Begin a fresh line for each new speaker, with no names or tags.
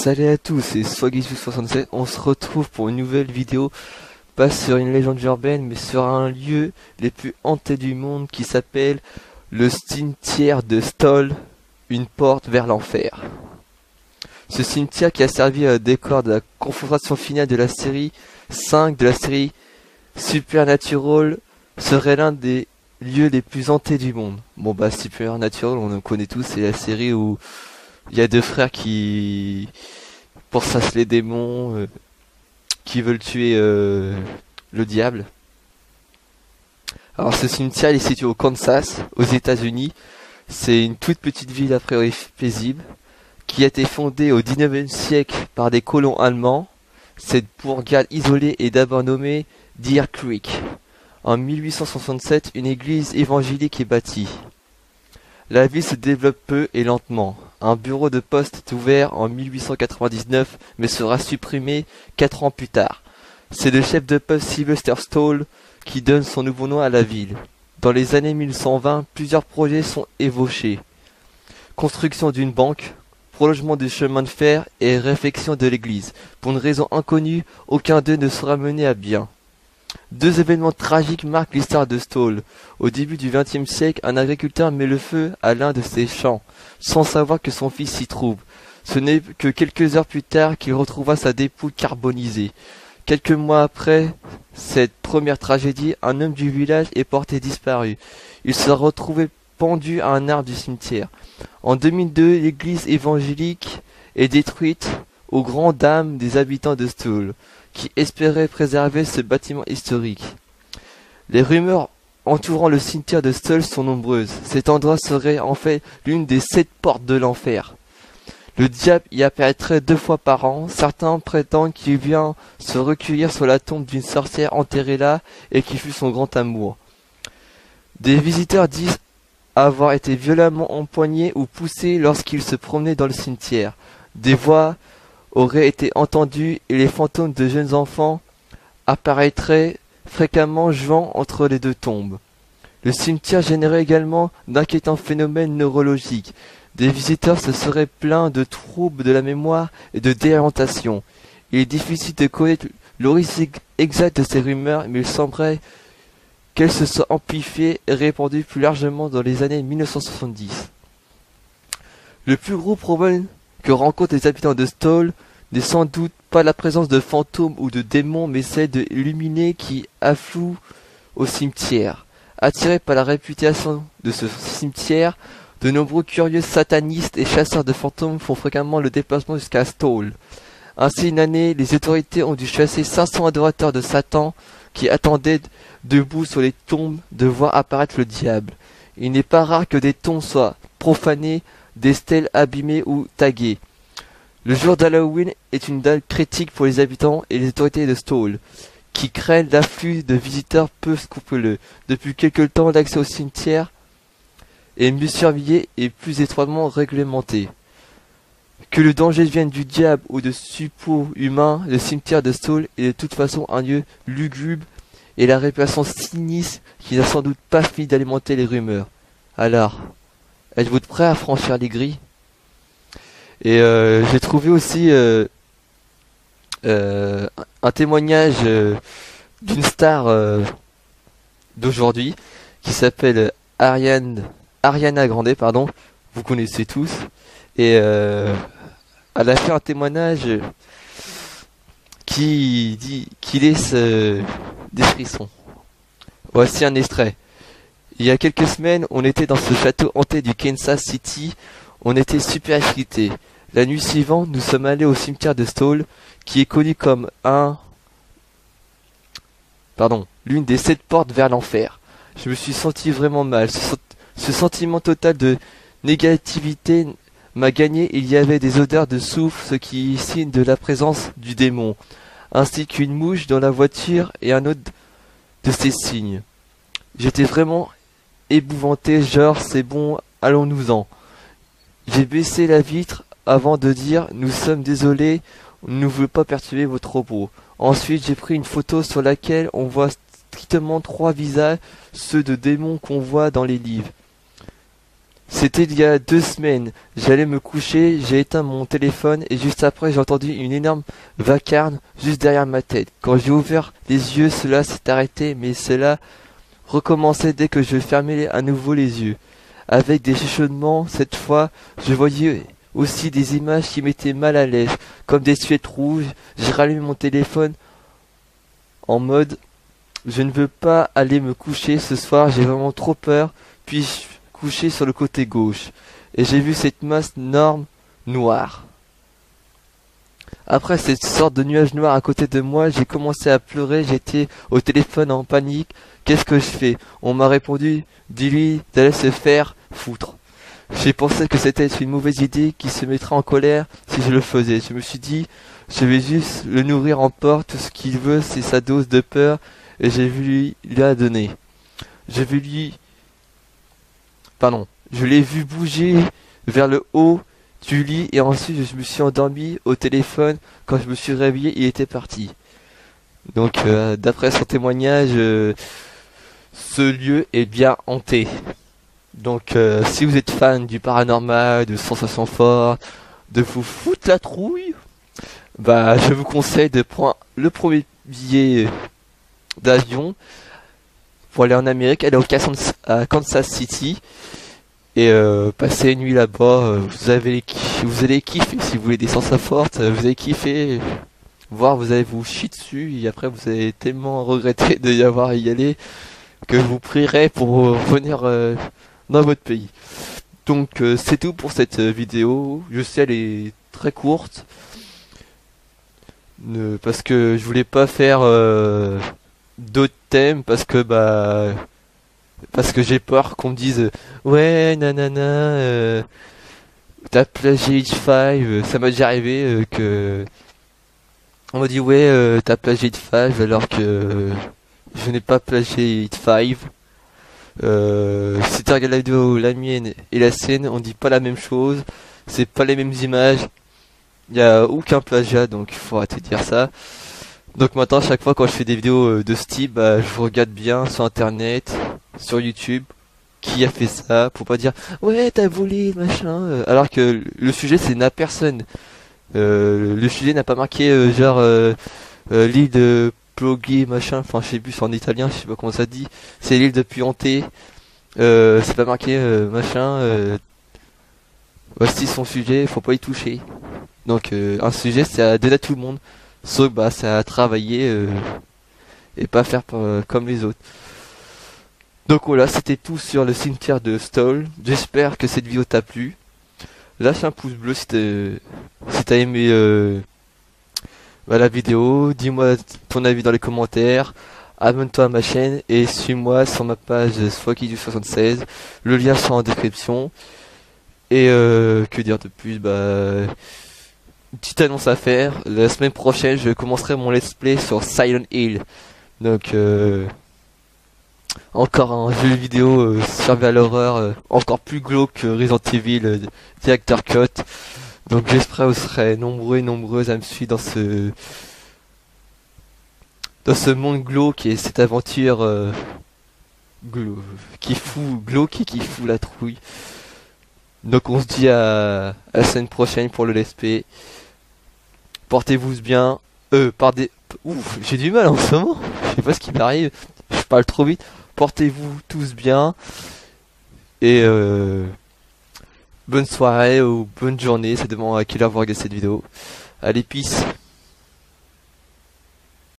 Salut à tous, c'est Swaggy67. On se retrouve pour une nouvelle vidéo, pas sur une légende urbaine, mais sur un lieu les plus hantés du monde qui s'appelle le cimetière de Stoll, une porte vers l'enfer. Ce cimetière qui a servi à décor de la confrontation finale de la série 5 de la série Supernatural serait l'un des lieux les plus hantés du monde. Bon bah Supernatural, on le connaît tous, c'est la série où il y a deux frères qui pourchassent les démons, qui veulent tuer le diable. Alors ce cimetière il est situé au Kansas, aux États-Unis. C'est une toute petite ville a priori paisible, qui a été fondée au 19e siècle par des colons allemands. Cette bourgade isolée est d'abord nommée Deer Creek. En 1867, une église évangélique est bâtie. La ville se développe peu et lentement. Un bureau de poste est ouvert en 1899, mais sera supprimé 4 ans plus tard. C'est le chef de poste Sylvester Stoll qui donne son nouveau nom à la ville. Dans les années 1920, plusieurs projets sont évoqués. Construction d'une banque, prolongement du chemin de fer et réfection de l'église. Pour une raison inconnue, aucun d'eux ne sera mené à bien. Deux événements tragiques marquent l'histoire de Stoll. Au début du XXe siècle, un agriculteur met le feu à l'un de ses champs, sans savoir que son fils s'y trouve. Ce n'est que quelques heures plus tard qu'il retrouva sa dépouille carbonisée. Quelques mois après cette première tragédie, un homme du village est porté disparu. Il sera retrouvé pendu à un arbre du cimetière. En 2002, l'église évangélique est détruite aux grandes dames des habitants de Stoll, qui espéraient préserver ce bâtiment historique. Les rumeurs entourant le cimetière de Stoll sont nombreuses. Cet endroit serait en fait l'une des 7 portes de l'enfer. Le diable y apparaîtrait 2 fois par an. Certains prétendent qu'il vient se recueillir sur la tombe d'une sorcière enterrée là et qui fut son grand amour. Des visiteurs disent avoir été violemment empoignés ou poussés lorsqu'ils se promenaient dans le cimetière. Des voix auraient été entendues et les fantômes de jeunes enfants apparaîtraient fréquemment jouant entre les deux tombes. Le cimetière générait également d'inquiétants phénomènes neurologiques. Des visiteurs se seraient plaints de troubles de la mémoire et de désorientation. Il est difficile de connaître l'origine exacte de ces rumeurs, mais il semblerait qu'elles se soient amplifiées et répandues plus largement dans les années 1970. Le plus gros problème que rencontrent les habitants de Stoll n'est sans doute pas la présence de fantômes ou de démons, mais celle de illuminés qui affluent au cimetière. Attirés par la réputation de ce cimetière, de nombreux curieux satanistes et chasseurs de fantômes font fréquemment le déplacement jusqu'à Stoll. Ainsi, une année, les autorités ont dû chasser 500 adorateurs de Satan qui attendaient debout sur les tombes de voir apparaître le diable. Il n'est pas rare que des tombes soient profanées, des stèles abîmées ou taguées. Le jour d'Halloween est une date critique pour les habitants et les autorités de Stoll, qui craignent l'afflux de visiteurs peu scrupuleux. Depuis quelque temps, l'accès au cimetière est mieux surveillé et plus étroitement réglementé. Que le danger vienne du diable ou de suppôts humains, le cimetière de Stoll est de toute façon un lieu lugubre et la réputation sinistre qui n'a sans doute pas fini d'alimenter les rumeurs. Alors, êtes-vous prêts à franchir les grilles? Et j'ai trouvé aussi un témoignage d'une star d'aujourd'hui qui s'appelle Ariana Grande, pardon, vous connaissez tous, et elle a fait un témoignage qui laisse des frissons. Voici un extrait. Il y a quelques semaines, on était dans ce château hanté du Kansas City. On était super excités. La nuit suivante, nous sommes allés au cimetière de Stoll, qui est connu comme l'une des 7 portes vers l'enfer. Je me suis senti vraiment mal. Ce sentiment total de négativité m'a gagné. Il y avait des odeurs de soufre, ce qui signe de la présence du démon, ainsi qu'une mouche dans la voiture et un autre de ces signes. J'étais vraiment épouvanté, genre c'est bon, allons-nous-en. J'ai baissé la vitre avant de dire « Nous sommes désolés, on ne veut pas perturber votre repos ». Ensuite, j'ai pris une photo sur laquelle on voit strictement 3 visages, ceux de démons qu'on voit dans les livres. C'était il y a 2 semaines. J'allais me coucher, j'ai éteint mon téléphone et juste après j'ai entendu une énorme vacarme juste derrière ma tête. Quand j'ai ouvert les yeux, cela s'est arrêté, mais cela recommençait dès que je fermais à nouveau les yeux. Avec des chuchotements, cette fois, je voyais aussi des images qui m'étaient mal à l'aise, comme des suettes rouges. J'ai rallumé mon téléphone en mode je ne veux pas aller me coucher ce soir, j'ai vraiment trop peur. Puis je couché sur le côté gauche et j'ai vu cette masse énorme noire. Après cette sorte de nuage noir à côté de moi, j'ai commencé à pleurer, j'étais au téléphone en panique. Qu'est-ce que je fais? On m'a répondu, dis-lui d'aller se faire foutre. J'ai pensé que c'était une mauvaise idée, qu'il se mettrait en colère si je le faisais. Je me suis dit, je vais juste le nourrir en porte, tout ce qu'il veut c'est sa dose de peur et j'ai vu lui la donner. J'ai vu lui je l'ai vu bouger vers le haut du lit et ensuite je me suis endormi au téléphone. Quand je me suis réveillé, il était parti. Donc d'après son témoignage, ce lieu est bien hanté. Donc si vous êtes fan du paranormal, de sensations fortes, de vous foutre la trouille, bah je vous conseille de prendre le premier billet d'avion pour aller en Amérique, aller à Kansas City et passer une nuit là-bas. Vous allez kiffer si vous voulez des sensations fortes, vous allez kiffer. Voir, vous allez vous chier dessus et après vous allez tellement regretter de y avoir à y aller que vous prierez pour revenir dans votre pays. Donc c'est tout pour cette vidéo. Je sais elle est très courte parce que je voulais pas faire d'autres thèmes parce que j'ai peur qu'on me dise ouais nanana t'as plagié H5. Ça m'a déjà arrivé que on m'a dit ouais t'as plagié H5 alors que je n'ai pas plagié H5. Si tu regardes la vidéo, la mienne et la sienne, on dit pas la même chose, c'est pas les mêmes images, il y a aucun plagiat, donc il faut arrêter de dire ça. Donc maintenant, chaque fois quand je fais des vidéos de ce type, je regarde bien sur internet, sur YouTube, qui a fait ça, pour pas dire ouais t'as volé machin, alors que le sujet c'est n'a personne. Le sujet n'a pas marqué l'île de Ploghi machin, enfin je sais plus, c'est en italien, je sais pas comment ça dit, c'est l'île de Puanté, c'est pas marqué machin, voici son sujet, faut pas y toucher. Donc un sujet c'est à donner à tout le monde, sauf c'est à travailler et pas faire comme les autres. Donc voilà, c'était tout sur le cimetière de Stoll. J'espère que cette vidéo t'a plu. Lâche un pouce bleu si t'as aimé la vidéo. Dis-moi ton avis dans les commentaires. Abonne-toi à ma chaîne et suis-moi sur ma page Swaki76. Le lien sera en description. Et que dire de plus, une petite annonce à faire. La semaine prochaine, je commencerai mon let's play sur Silent Hill. Donc encore un jeu vidéo survival horreur encore plus glauque que Resident Evil Director Cut. Donc j'espère que vous serez nombreux et nombreuses à me suivre dans ce monde glauque et cette aventure qui fout la trouille. Donc on se dit à la semaine prochaine pour le let's play. Portez-vous bien. Ouf, j'ai du mal en ce moment. Je sais pas ce qui m'arrive. Je parle trop vite. Portez-vous tous bien. Et bonne soirée ou bonne journée. Ça dépend à quelle heure vous regardez cette vidéo. Allez, peace.